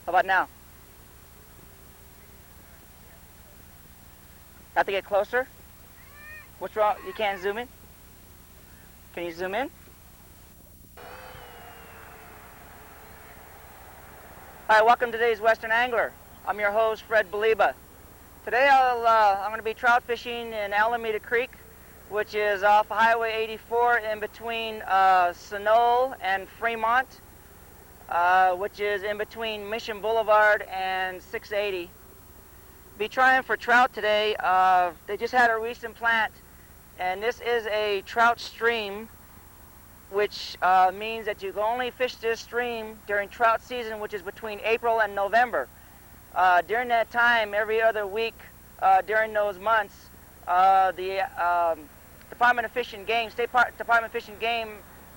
How about now? Have to get closer? What's wrong? You can't zoom in? Can you zoom in? Hi, welcome to today's Western Angler. I'm your host, Fred Boliba. Today I'm going to be trout fishing in Alameda Creek, which is off Highway 84 in between Sonole and Fremont, which is in between Mission Boulevard and 680. Be trying for trout today. They just had a recent plant, and this is a trout stream, which means that you can only fish this stream during trout season, which is between April and November. During that time, every other week during those months, the Department of Fish and Game, State Department of Fish and Game,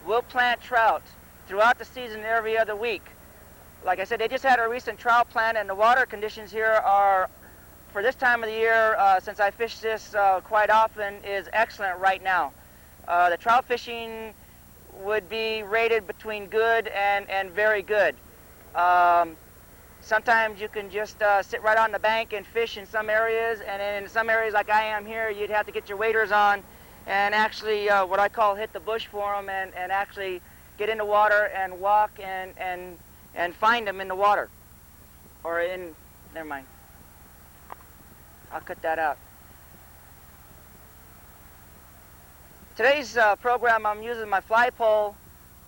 will plant trout throughout the season every other week. Like I said, they just had a recent trout plant, and the water conditions here are, for this time of the year, since I fish this quite often, is excellent right now. The trout fishing would be rated between good and very good. Sometimes you can just sit right on the bank and fish in some areas, and in some areas like I am here, you'd have to get your waders on and actually what I call hit the bush for them, and actually get in the water and walk and find them in the water. Or in, never mind. I'll cut that out. Today's program, I'm using my fly pole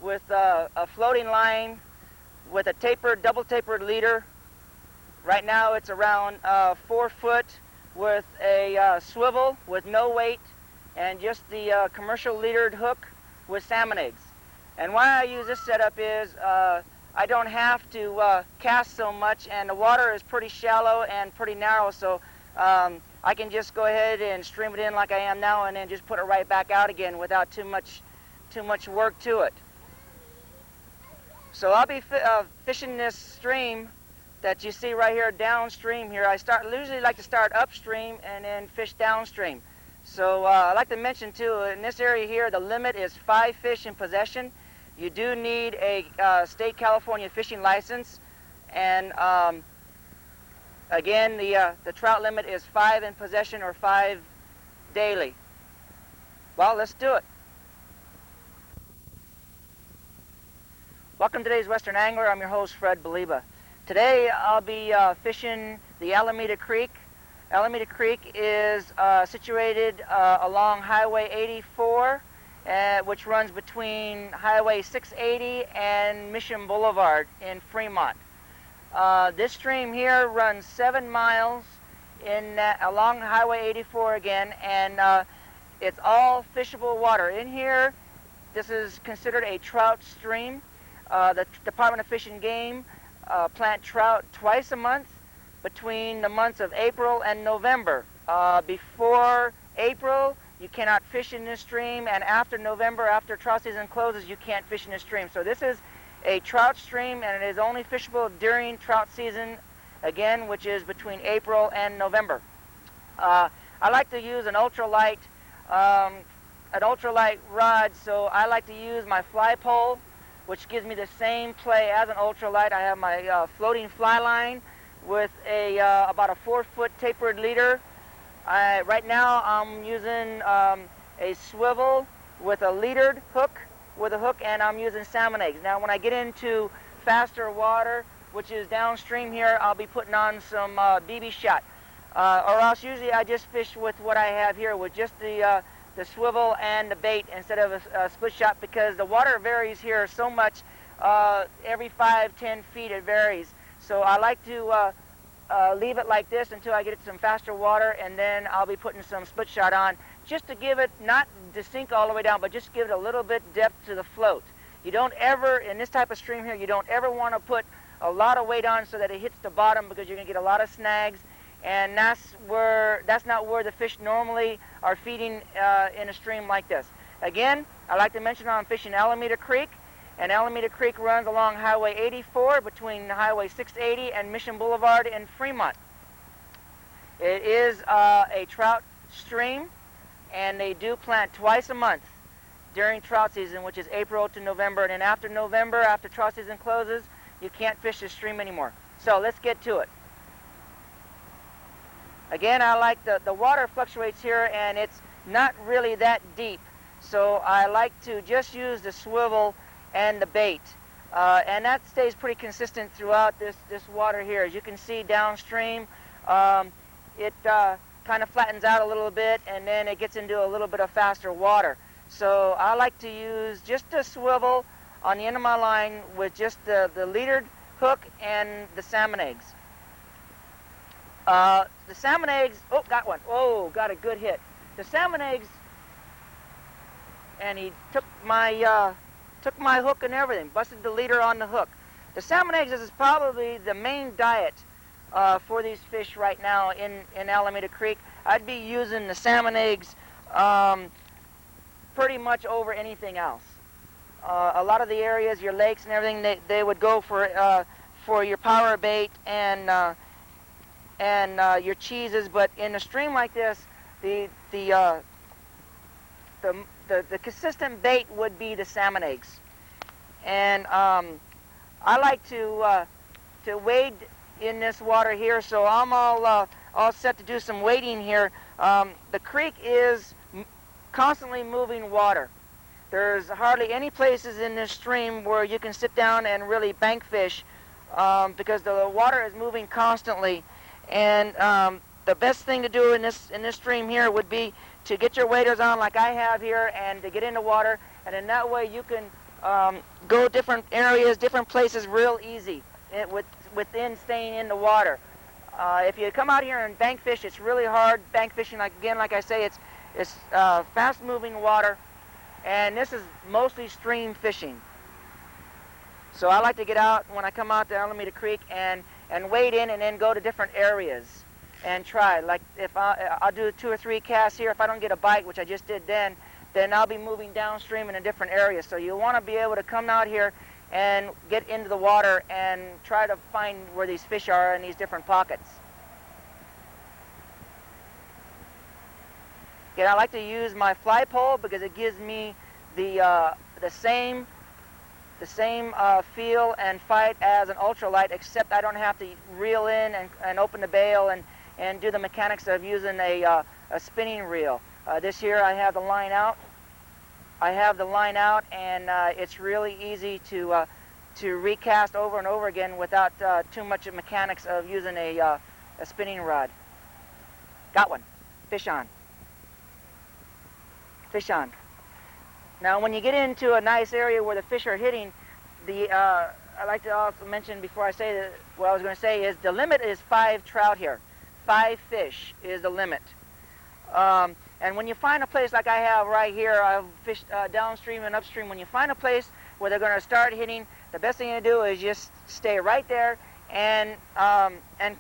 with a floating line with a tapered, double tapered leader. Right now it's around 4 foot with a swivel with no weight and just the commercial leadered hook with salmon eggs. And why I use this setup is I don't have to cast so much, and the water is pretty shallow and pretty narrow, so I can just go ahead and stream it in like I am now and then just put it right back out again without too much work to it. So I'll be fishing this stream that you see right here downstream here. I usually like to start upstream and then fish downstream. So I like to mention too, in this area here, the limit is 5 fish in possession. You do need a state California fishing license, and again, the trout limit is 5 in possession or 5 daily. Well, let's do it. Welcome to today's Western Angler. I'm your host, Fred Boliba. Today I'll be fishing the Alameda Creek. Alameda Creek is situated along Highway 84, which runs between Highway 680 and Mission Boulevard in Fremont. This stream here runs 7 miles along Highway 84 again, and it's all fishable water. In here, this is considered a trout stream. The Department of Fish and Game plant trout twice a month between the months of April and November. Before April, you cannot fish in this stream, and after November, after trout season closes, you can't fish in this stream. So this is a trout stream, and it is only fishable during trout season, again, which is between April and November. I like to use an ultralight rod, so I like to use my fly pole, which gives me the same play as an ultralight. I have my floating fly line with about a 4 foot tapered leader. Right now I'm using a swivel with a leadered hook, and I'm using salmon eggs. Now when I get into faster water, which is downstream here, I'll be putting on some BB shot. Or else usually I just fish with what I have here, with just the swivel and the bait instead of a split shot, because the water varies here so much. Every 5-10 feet it varies. So I like to leave it like this until I get it some faster water, and then I'll be putting some split shot on, just to give it, not to sink all the way down, but just give it a little bit depth to the float. You don't ever, in this type of stream here, you don't ever want to put a lot of weight on so that it hits the bottom, because you're going to get a lot of snags, and that's not where the fish normally are feeding in a stream like this. Again, I like to mention I'm fishing Alameda Creek, and Alameda Creek runs along Highway 84 between Highway 680 and Mission Boulevard in Fremont. It is a trout stream, and they do plant twice a month during trout season, which is April to November, and then after November, after trout season closes, you can't fish this stream anymore. So let's get to it. Again, I like the water fluctuates here, and it's not really that deep. So I like to just use the swivel and the bait. And that stays pretty consistent throughout this water here. As you can see downstream, it kind of flattens out a little bit, and then it gets into a little bit of faster water. So I like to use just a swivel on the end of my line with just the leadered hook and the salmon eggs. The salmon eggs, oh, got one. Oh, got a good hit. The salmon eggs, and he took my hook and everything, busted the leader on the hook. The salmon eggs is probably the main diet for these fish right now in Alameda Creek. I'd be using the salmon eggs pretty much over anything else. A lot of the areas, your lakes and everything, they would go for your power bait and your cheeses, but in a stream like this, the consistent bait would be the salmon eggs. And I like to wade in this water here, so I'm all set to do some wading here. The creek is constantly moving water. There's hardly any places in this stream where you can sit down and really bank fish because the water is moving constantly. And the best thing to do in this stream here would be to get your waders on like I have here and to get in the water, and in that way you can go different areas, different places real easy within staying in the water. If you come out here and bank fish, it's really hard. Bank fishing, like I say, it's fast moving water, and this is mostly stream fishing. So I like to get out when I come out to Alameda Creek and wade in and then go to different areas and try. Like if I'll do 2 or 3 casts here. If I don't get a bite, which I just did then I'll be moving downstream in a different area. So you want to be able to come out here and get into the water and try to find where these fish are in these different pockets. Again, I like to use my fly pole because it gives me the same feel and fight as an ultralight, except I don't have to reel in and open the bail and do the mechanics of using a spinning reel. This year I have the line out. And it's really easy to recast over and over again without too much of mechanics of using a spinning rod. Got one. Fish on. Fish on. Now, when you get into a nice area where the fish are hitting, I like to also mention before I say that, what I was going to say is the limit is 5 trout here. 5 fish is the limit. And when you find a place like I have right here, I've fished downstream and upstream. When you find a place where they're going to start hitting, the best thing to do is just stay right there and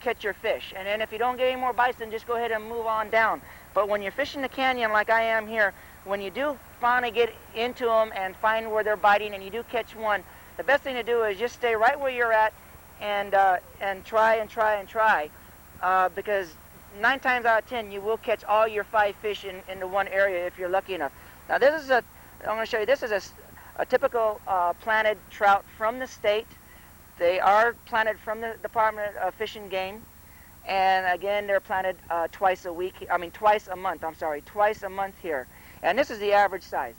catch your fish. And then if you don't get any more bites, then just go ahead and move on down. But when you're fishing the canyon like I am here, when you do finally get into them and find where they're biting and you do catch one, the best thing to do is just stay right where you're at and try, because 9 times out of 10 you will catch all your 5 fish in the one area if you're lucky enough. Now this is I'm going to show you, this is a typical planted trout from the state. They are planted from the Department of Fish and Game, and again they're planted twice a month here. And this is the average size.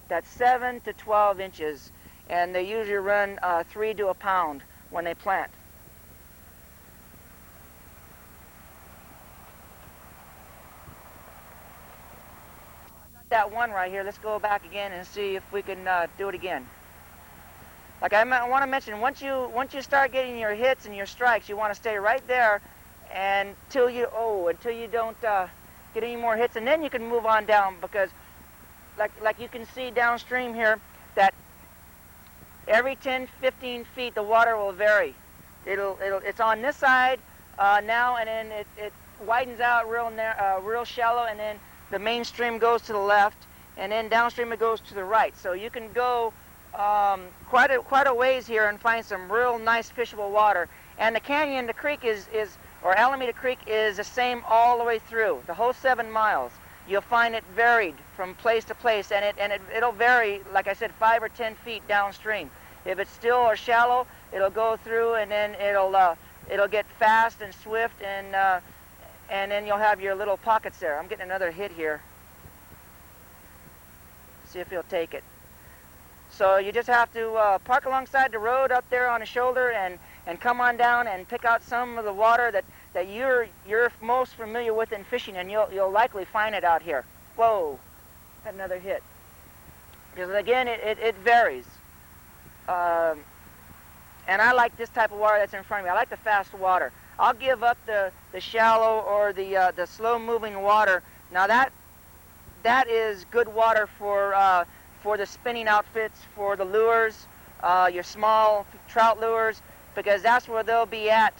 That's 7 to 12 inches, and they usually run 3 to a pound when they plant. That one right here, let's go back again and see if we can do it again. Like I want to mention, once you start getting your hits and your strikes, you want to stay right there until you don't get any more hits, and then you can move on down, because like you can see downstream here that every 10-15 feet the water will vary. It's on this side now, and then it widens out real shallow, and then the main stream goes to the left, and then downstream it goes to the right. So you can go quite a ways here and find some real nice fishable water. And the canyon, the creek or Alameda Creek is the same all the way through, the whole 7 miles. You'll find it varied from place to place, and it'll vary, like I said, 5 or 10 feet downstream. If it's still or shallow, it'll go through, and then it'll it'll get fast and swift, and then you'll have your little pockets there. I'm getting another hit here. See if he'll take it. So you just have to park alongside the road up there on the shoulder and come on down and pick out some of the water that you're most familiar with in fishing, and you'll likely find it out here. Whoa, had another hit. Because again, it varies. And I like this type of water that's in front of me. I like the fast water. I'll give up the shallow or the slow-moving water. Now that is good water for the spinning outfits, for the lures, your small trout lures, because that's where they'll be at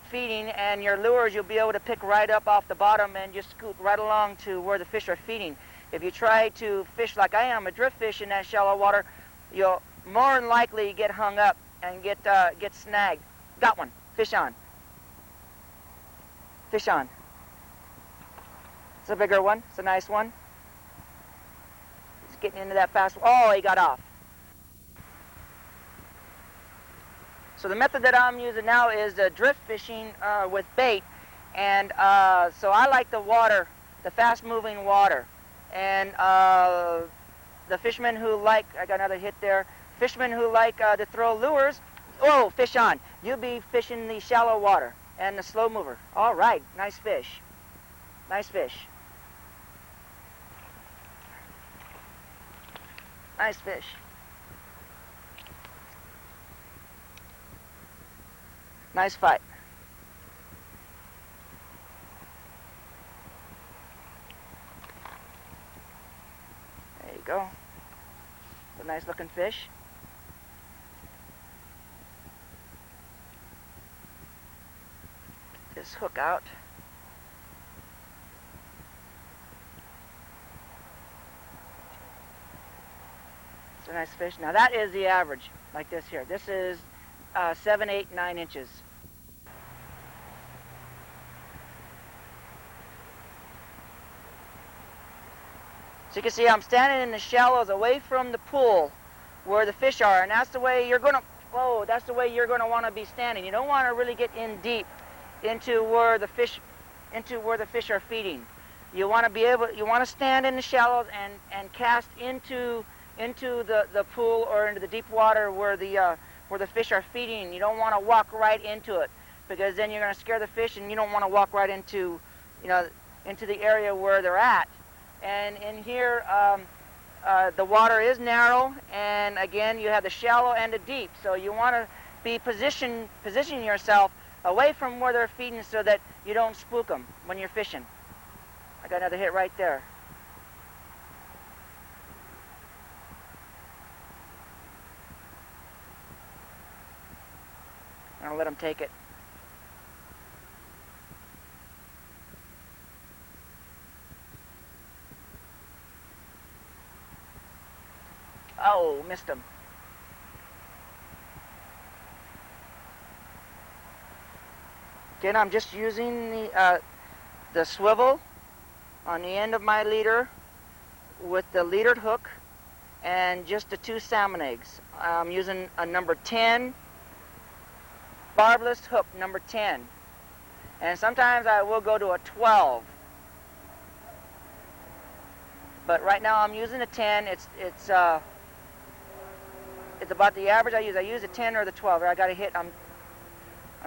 feeding, and your lures you'll be able to pick right up off the bottom and just scoot right along to where the fish are feeding. If you try to fish like I am, a drift fish in that shallow water, you'll more than likely get hung up and get snagged. Got one. Fish on. Fish on. It's a bigger one. It's a nice one. He's getting into that fast. Oh, he got off. So the method that I'm using now is drift fishing with bait, and so I like the water, the fast-moving water, and the fishermen who like, I got another hit there, fishermen who like to throw lures, oh, fish on. You'll be fishing the shallow water and the slow mover. All right, nice fish. Nice fish. Nice fish. Nice fight. There you go. It's a nice looking fish. Get this hook out. It's a nice fish. Now that is the average, like this here. This is 7, 8, 9 inches. So you can see I'm standing in the shallows away from the pool where the fish are, and that's the way you're gonna, whoa, that's the way you're gonna want to be standing. You don't want to really get in deep into where the fish are feeding. You want to be able, you want to stand in the shallows and cast into the pool or into the deep water where the fish are feeding. You don't want to walk right into it, because then you're going to scare the fish, and you don't want to walk right into, into the area where they're at. And in here, the water is narrow, and again, you have the shallow and the deep. So you want to be positioning yourself away from where they're feeding so that you don't spook them when you're fishing. I got another hit right there. I'll let him take it. Oh, missed him. Again, I'm just using the swivel on the end of my leader with the leadered hook and just the 2 salmon eggs. I'm using a number 10 barbless hook, number 10. And sometimes I will go to a 12. But right now I'm using a 10. It's about the average I use. I use a 10 or the 12. I got a hit. I'm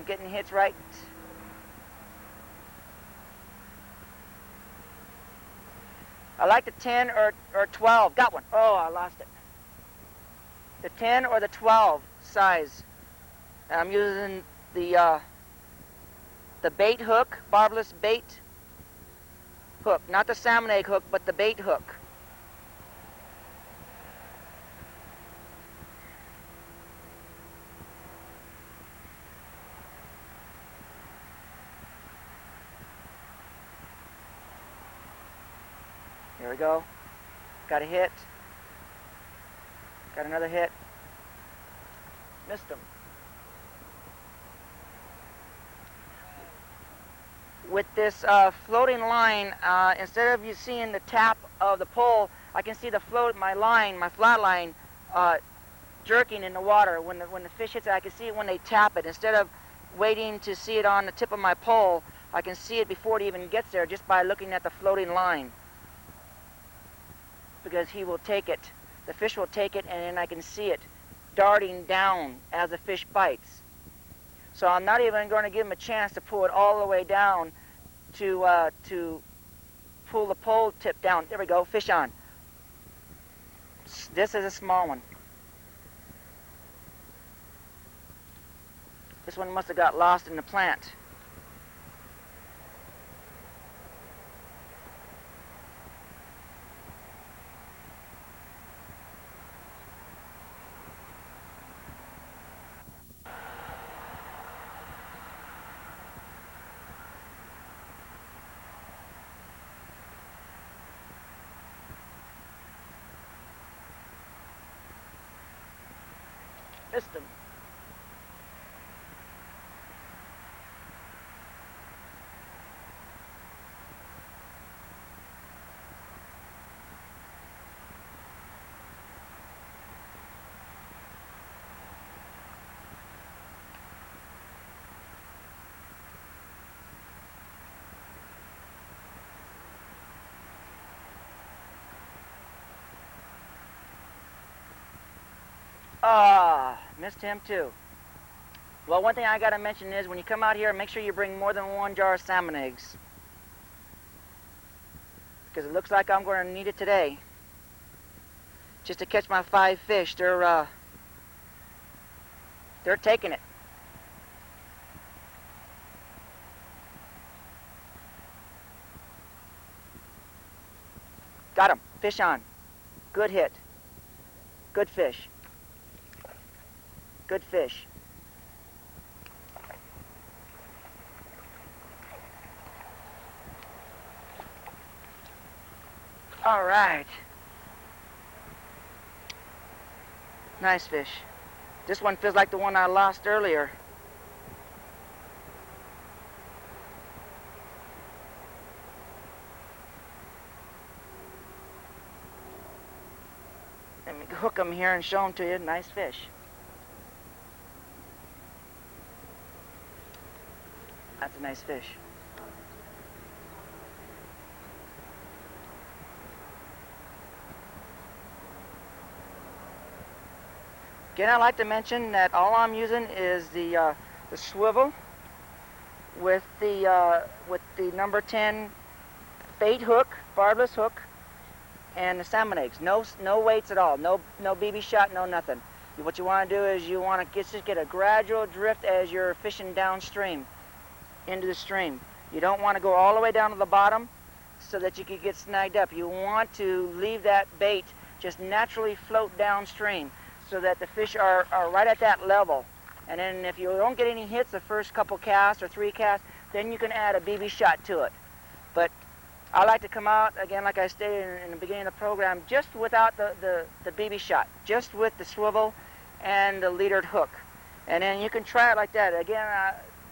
getting hits right. I like the 10 or 12. Got one. Oh, I lost it. The 10 or the 12 size. And I'm using the bait hook, barbless bait hook. Not the salmon egg hook, but the bait hook. Here we go. Got a hit. Got another hit. Missed him. With this floating line, instead of you seeing the tap of the pole, I can see my flat line, jerking in the water. When the fish hits it, I can see it when they tap it. Instead of waiting to see it on the tip of my pole. I can see it before it even gets there just by looking at the floating line, because he will take it. The fish will take it, and then I can see it darting down as the fish bites. So I'm not even going to give him a chance to pull it all the way down to pull the pole tip down. There we go, fish on. This is a small one. This one must have got lost in the plant. Missed him. Missed him too. Well, one thing I gotta mention is when you come out here, make sure you bring more than 1 jar of salmon eggs, because it looks like I'm going to need it today just to catch my 5 fish. They're taking it. Got him. Fish on. Good hit. Good fish. Good fish. All right. Nice fish. This one feels like the one I lost earlier. Let me hook him here and show him to you. Nice fish. That's a nice fish. Again, I'd like to mention that all I'm using is the swivel with the number 10 bait hook, barbless hook, and the salmon eggs. No weights at all. No BB shot. No nothing. What you want to do is you want to just get a gradual drift as you're fishing downstream into the stream. You don't want to go all the way down to the bottom so that you could get snagged up. You want to leave that bait just naturally float downstream so that the fish are right at that level. And then if you don't get any hits the first couple casts or 3 casts, then you can add a BB shot to it. But I like to come out, again, like I stated in the beginning of the program, just without the BB shot, just with the swivel and the leadered hook. And then you can try it like that. Again,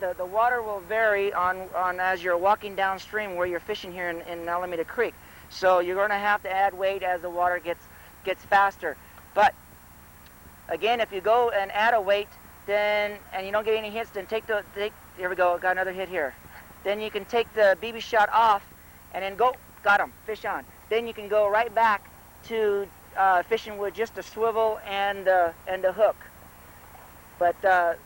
the water will vary on as you're walking downstream where you're fishing here in Alameda Creek. So you're going to have to add weight as the water gets faster. But again, if you go and add a weight, then and you don't get any hits, then here we go, got another hit here. Then you can take the BB shot off and then go, got him, fish on. Then you can go right back to fishing with just the swivel and the hook. But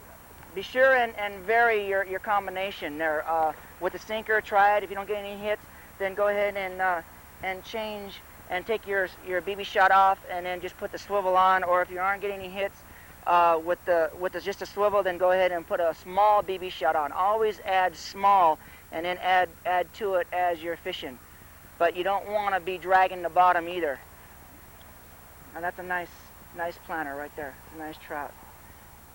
be sure and vary your combination there. With the sinker, try it. If you don't get any hits, then go ahead and change and take your BB shot off and then just put the swivel on. Or if you aren't getting any hits with just a swivel, then go ahead and put a small BB shot on. Always add small and then add to it as you're fishing. But you don't want to be dragging the bottom either. And that's a nice planter right there. It's a nice trout.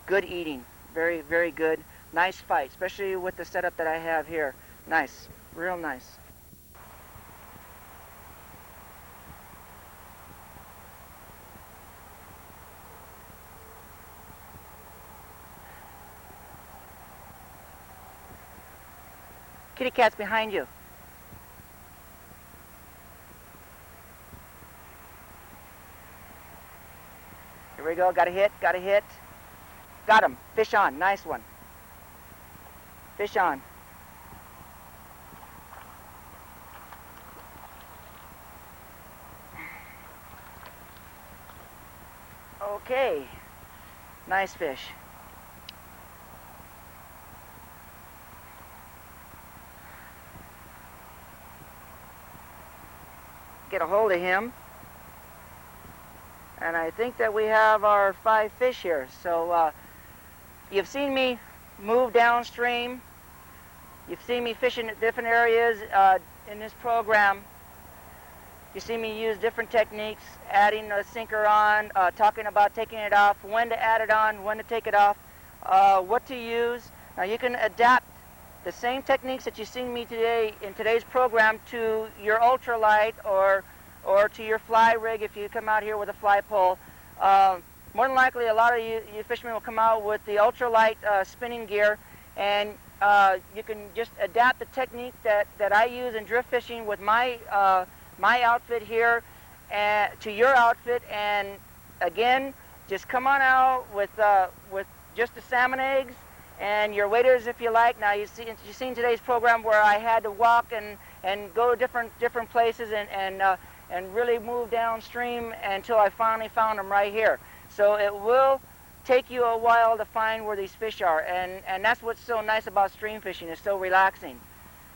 Good eating. Very, very good. Nice fight, especially with the setup that I have here. Nice. Real nice. Kitty cat's behind you. Here we go. Got a hit. Got him. Fish on. Nice one. Fish on. Okay, nice fish. Get a hold of him. And I think that we have our 5 fish here. So you've seen me move downstream. You've seen me fishing at different areas in this program. You see me use different techniques, adding a sinker on, talking about taking it off, when to add it on, when to take it off, what to use. Now you can adapt the same techniques that you've seen me today in today's program to your ultralight or to your fly rig if you come out here with a fly pole. More than likely, a lot of you fishermen will come out with the ultralight spinning gear, and you can just adapt the technique that I use in drift fishing with my outfit here to your outfit. And again, just come on out with just the salmon eggs and your waders if you like. Now you've seen today's program where I had to walk and go to different places and really move downstream until I finally found them right here. So it will take you a while to find where these fish are, and that's what's so nice about stream fishing. It's so relaxing.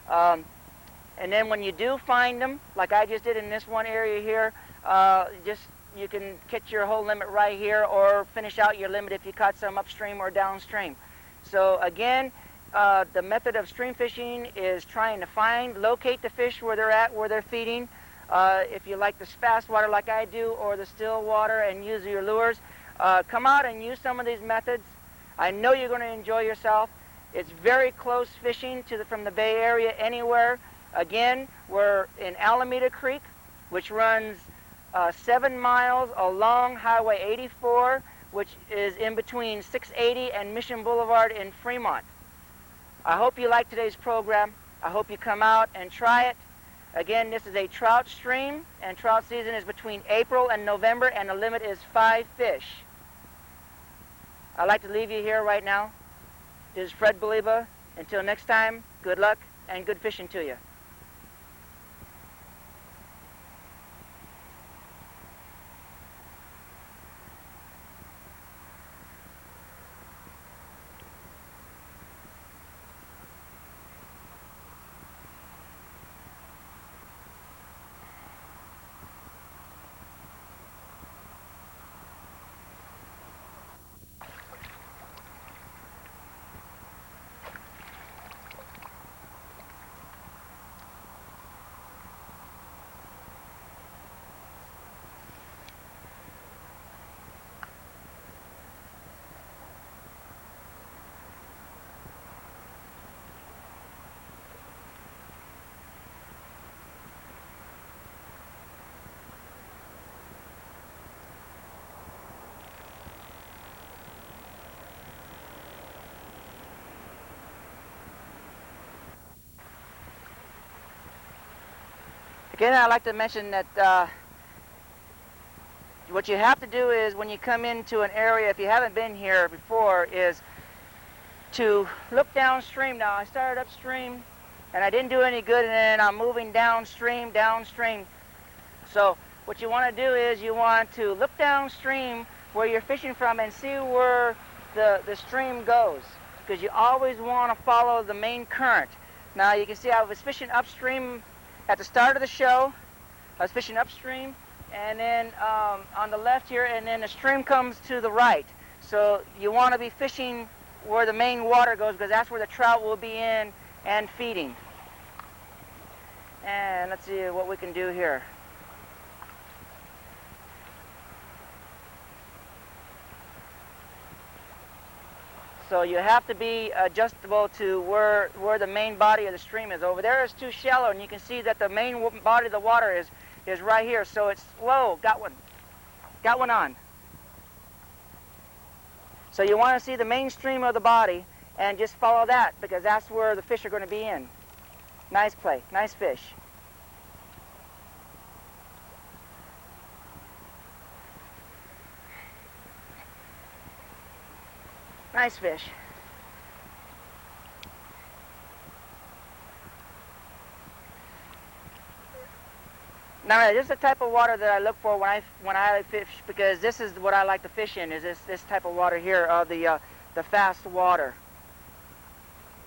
And then when you do find them, like I just did in this one area here, you can catch your whole limit right here or finish out your limit if you caught some upstream or downstream. So again, the method of stream fishing is trying to locate the fish where they're at, where they're feeding. If you like the fast water like I do or the still water and use your lures, come out and use some of these methods. I know you're going to enjoy yourself. It's very close fishing from the Bay Area anywhere. Again, we're in Alameda Creek, which runs 7 miles along Highway 84, which is in between 680 and Mission Boulevard in Fremont. I hope you like today's program. I hope you come out and try it. Again, this is a trout stream, and trout season is between April and November, and the limit is 5 fish. I'd like to leave you here right now. This is Fred Boliba. Until next time, good luck and good fishing to you. Again, I'd like to mention that what you have to do is when you come into an area, if you haven't been here before, is to look downstream. Now, I started upstream, and I didn't do any good, and then I'm moving downstream. So what you want to do is you want to look downstream where you're fishing from and see where the stream goes, because you always want to follow the main current. Now, you can see I was fishing upstream at the start of the show. I was fishing upstream, and then on the left here, and then the stream comes to the right. So you want to be fishing where the main water goes, because that's where the trout will be in and feeding. And let's see what we can do here. So you have to be adjustable to where the main body of the stream is. Over there is too shallow, and you can see that the main body of the water is right here. So it's slow. Got one on. So you want to see the mainstream of the body and just follow that, because that's where the fish are going to be in. Nice play. Nice fish. Nice fish. Now, this is the type of water that I look for when I fish, because this is what I like to fish in, is this type of water here, the fast water.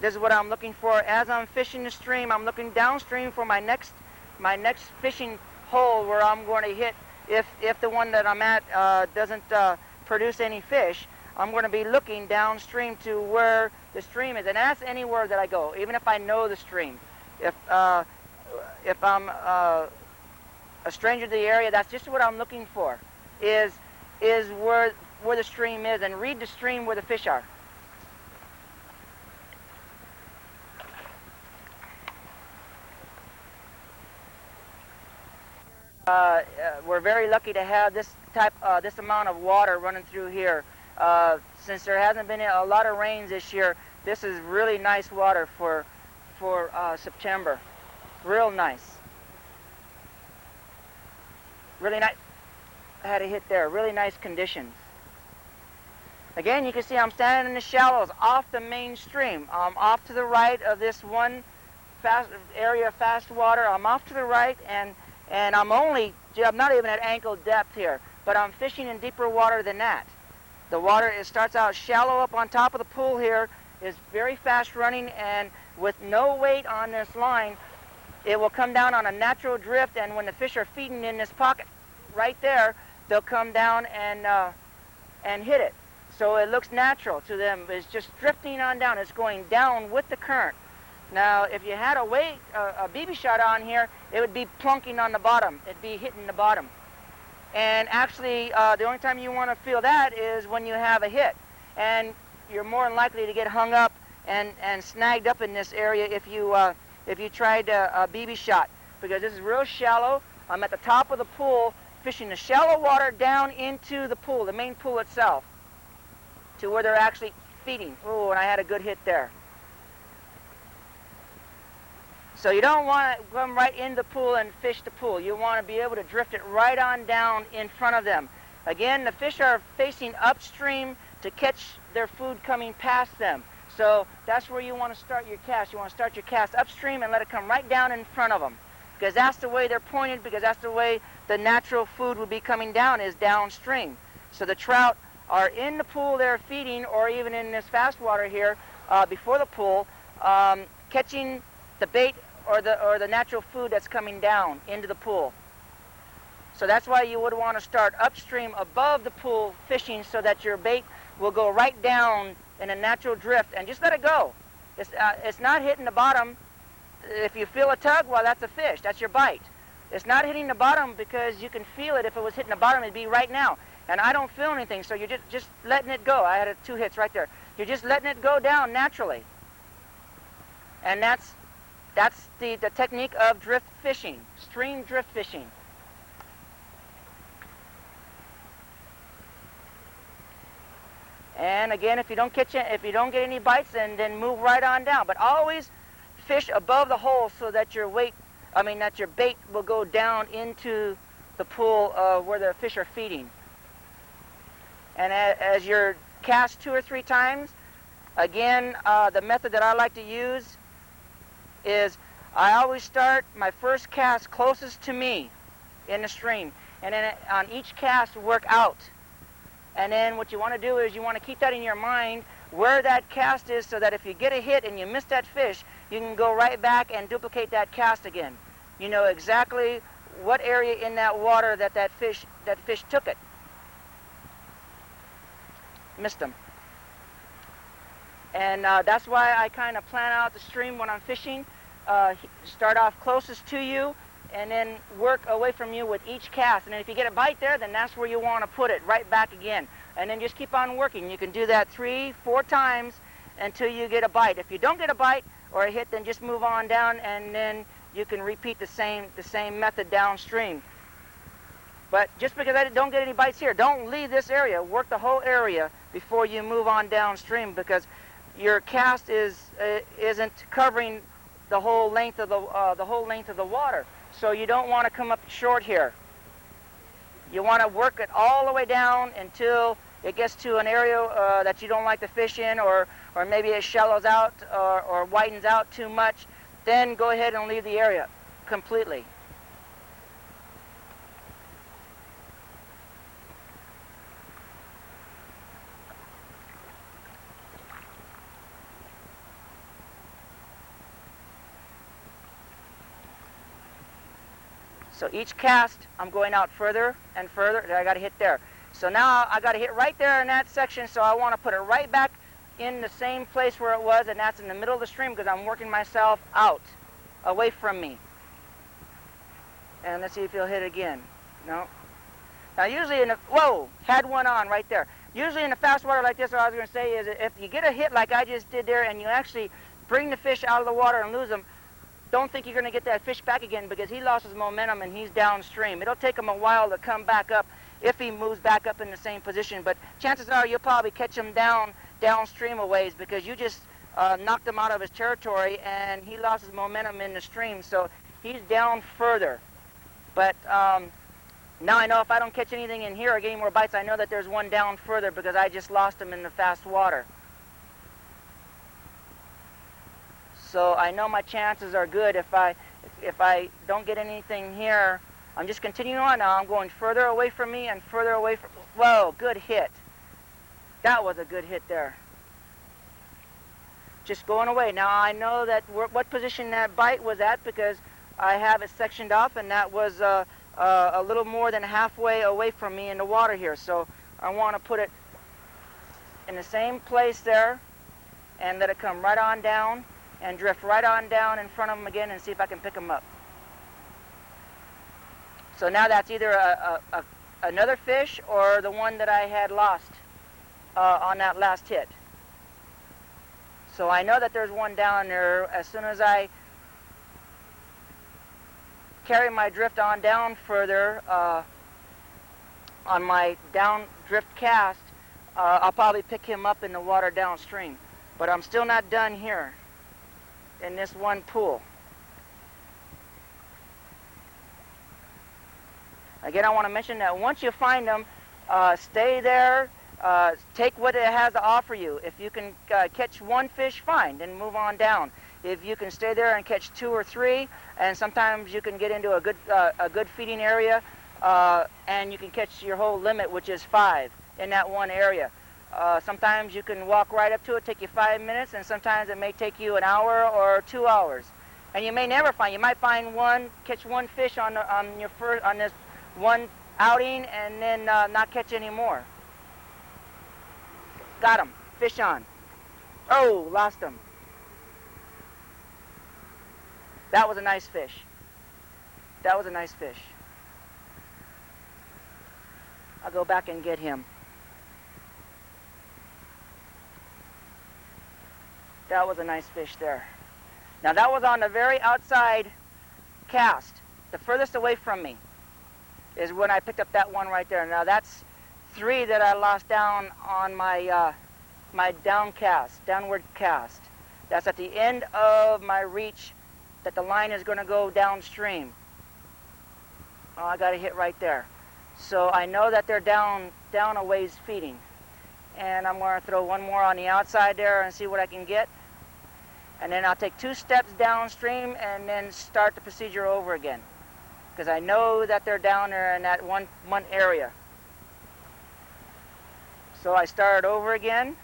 This is what I'm looking for. As I'm fishing the stream, I'm looking downstream for my next fishing hole where I'm going to hit. If the one that I'm at doesn't produce any fish, I'm going to be looking downstream to where the stream is, and that's anywhere that I go, even if I know the stream. If I'm a stranger to the area, that's just what I'm looking for, is where the stream is, and read the stream where the fish are. We're very lucky to have this amount of water running through here. Since there hasn't been a lot of rains this year, this is really nice water for September. Real nice. Really nice. I had a hit there. Really nice conditions. Again, you can see I'm standing in the shallows off the main stream. I'm off to the right of this one area of fast water. I'm off to the right, and I'm not even at ankle depth here, but I'm fishing in deeper water than that. The water, it starts out shallow up on top of the pool here, is very fast running, and with no weight on this line, it will come down on a natural drift, and when the fish are feeding in this pocket right there, they'll come down and hit it. So it looks natural to them. It's just drifting on down. It's going down with the current. Now, if you had a BB shot on here, it would be plunking on the bottom. It'd be hitting the bottom. And actually, the only time you want to feel that is when you have a hit. And you're more than likely to get hung up and snagged up in this area if you tried a BB shot, because this is real shallow. I'm at the top of the pool, fishing the shallow water down into the pool, the main pool itself, to where they're actually feeding. Oh, and I had a good hit there. So you don't want to come right in the pool and fish the pool. You want to be able to drift it right on down in front of them. Again, the fish are facing upstream to catch their food coming past them. So that's where you want to start your cast. You want to start your cast upstream and let it come right down in front of them, because that's the way they're pointed, because that's the way the natural food would be coming down, is downstream. So the trout are in the pool, they're feeding, or even in this fast water here before the pool, catching the bait or the natural food that's coming down into the pool. So that's why you would want to start upstream above the pool fishing, so that your bait will go right down in a natural drift, and just let it go. It's not hitting the bottom. If you feel a tug, well, that's a fish. That's your bite. It's not hitting the bottom because you can feel it. If it was hitting the bottom, it'd be right now. And I don't feel anything, so you're just letting it go. I had 2 hits right there. You're just letting it go down naturally. And that's the technique of drift fishing, stream drift fishing. And again, if you don't get any bites, then move right on down. But always fish above the hole, so that your bait will go down into the pool where the fish are feeding. And as you're cast 2 or 3 times, again, the method that I like to use is I always start my first cast closest to me in the stream, and then on each cast work out. And then what you want to do is you want to keep that in your mind where that cast is, so that if you get a hit and you miss that fish, you can go right back and duplicate that cast again. You know exactly what area in that water that fish took it. Missed them. And that's why I kind of plan out the stream when I'm fishing. Start off closest to you, and then work away from you with each cast. And then if you get a bite there, then that's where you want to put it, right back again. And then just keep on working. You can do that 3, 4 times until you get a bite. If you don't get a bite or a hit, then just move on down, and then you can repeat the same method downstream. But just because I don't get any bites here, don't leave this area. Work the whole area before you move on downstream, because your cast isn't covering the whole length of the water. So you don't want to come up short here. You want to work it all the way down until it gets to an area that you don't like to fish in, or maybe it shallows out or widens out too much. Then go ahead and leave the area completely. So each cast, I'm going out further and further. I got to hit there. So now I got to hit right there in that section, so I want to put it right back in the same place where it was, and that's in the middle of the stream because I'm working myself out, away from me. And let's see if he'll hit again. No. Now usually in the, whoa, had one on right there. Usually in the fast water like this, what I was going to say is if you get a hit like I just did there and you actually bring the fish out of the water and lose them, don't think you're going to get that fish back again because he lost his momentum and he's downstream. It'll take him a while to come back up if he moves back up in the same position, but chances are you'll probably catch him downstream a ways because you just knocked him out of his territory and he lost his momentum in the stream, so he's down further. But now I know if I don't catch anything in here or get any more bites, I know that there's one down further because I just lost him in the fast water. So I know my chances are good if I don't get anything here. I'm just continuing on now. I'm going further away from me and further away from... Whoa, good hit. That was a good hit there. Just going away. Now I know that what position that bite was at because I have it sectioned off, and that was a little more than halfway away from me in the water here. So I want to put it in the same place there and let it come right on down and drift right on down in front of him again and see if I can pick him up. So now that's either another fish or the one that I had lost on that last hit. So I know that there's one down there. As soon as I carry my drift on down further on my down drift cast, I'll probably pick him up in the water downstream. But I'm still not done here in this one pool. Again, I want to mention that once you find them, stay there, take what it has to offer you. If you can catch one fish, fine, then move on down. If you can stay there and catch 2 or 3, and sometimes you can get into a good feeding area, and you can catch your whole limit, which is 5 in that one area. Sometimes you can walk right up to it, take you 5 minutes, and sometimes it may take you an hour or 2 hours. And you may never find. You might find one, catch one fish on this one outing, and then not catch any more. Got him. Fish on. Oh, lost him. That was a nice fish. That was a nice fish. I'll go back and get him. That was a nice fish there. Now that was on the very outside cast, the furthest away from me, is when I picked up that one right there. Now that's 3 that I lost down on my my downward cast. That's at the end of my reach that the line is going to go downstream. Oh, I got a hit right there. So I know that they're down a ways feeding. And I'm going to throw one more on the outside there and see what I can get. And then I'll take 2 steps downstream and then start the procedure over again. Because I know that they're down there in that one area. So I start over again.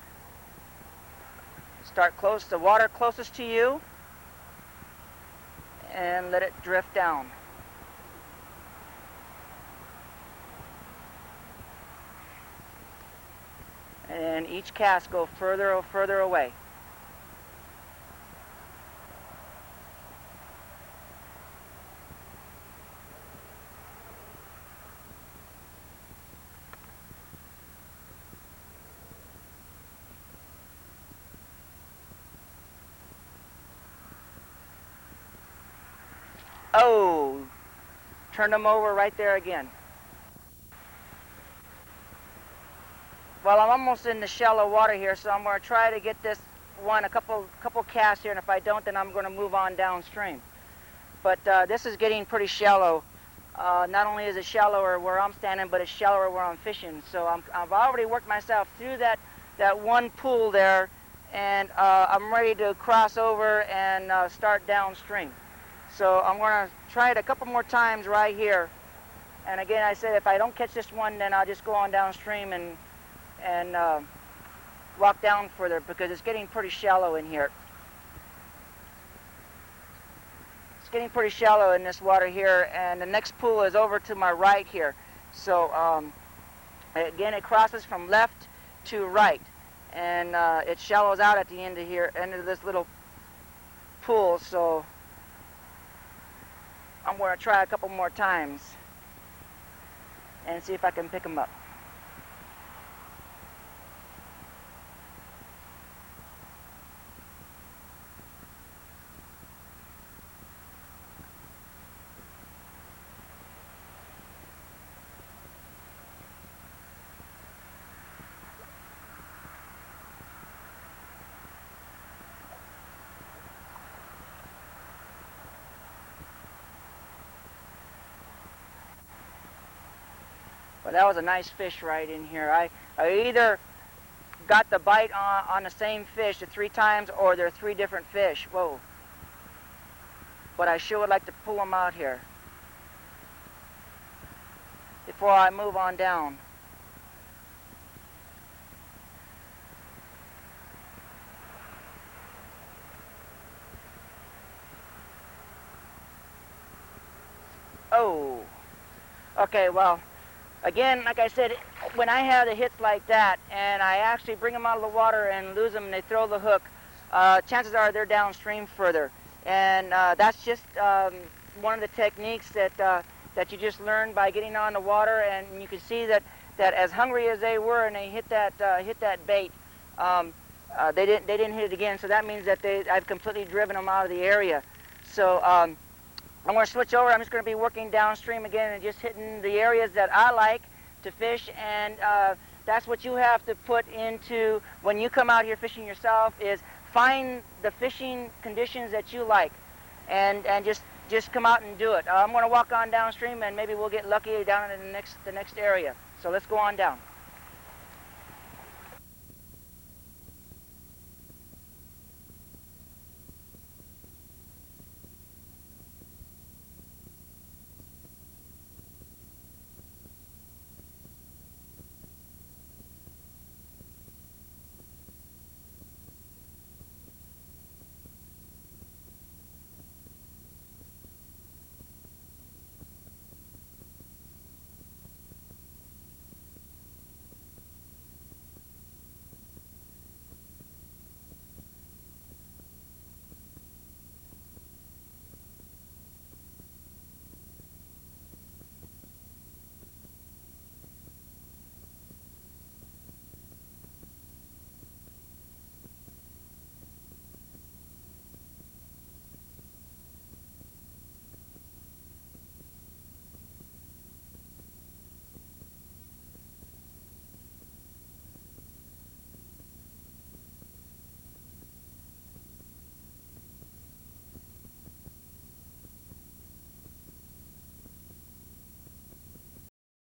Start close to water closest to you. And let it drift down. And each cast go further and further away. Oh, turn them over right there again. Well, I'm almost in the shallow water here, so I'm going to try to get this one a couple casts here, and if I don't, then I'm going to move on downstream. But this is getting pretty shallow. Not only is it shallower where I'm standing, but it's shallower where I'm fishing. So I've already worked myself through that one pool there, and I'm ready to cross over and start downstream. So I'm going to try it a couple more times right here. And again, I said if I don't catch this one, then I'll just go on downstream and walk down further because it's getting pretty shallow in here. It's getting pretty shallow in this water here, and the next pool is over to my right here. So again, it crosses from left to right, and it shallows out at the end of here, end of this little pool. So I'm going to try a couple more times and see if I can pick them up. But that was a nice fish right in here. I either got the bite on the same fish the 3 times, or they're 3 different fish. Whoa. But I sure would like to pull them out here before I move on down. Oh. Okay, well, again, like I said, when I have the hits like that and I actually bring them out of the water and lose them and they throw the hook, chances are they're downstream further. And that's just one of the techniques that you just learn by getting on the water. And you can see that as hungry as they were and they hit that bait, they didn't hit it again. So that means that I've completely driven them out of the area. So I'm going to switch over. I'm just going to be working downstream again and just hitting the areas that I like to fish. And that's what you have to put into when you come out here fishing yourself, is find the fishing conditions that you like, and just come out and do it. I'm going to walk on downstream, and maybe we'll get lucky down in the next area. So let's go on down.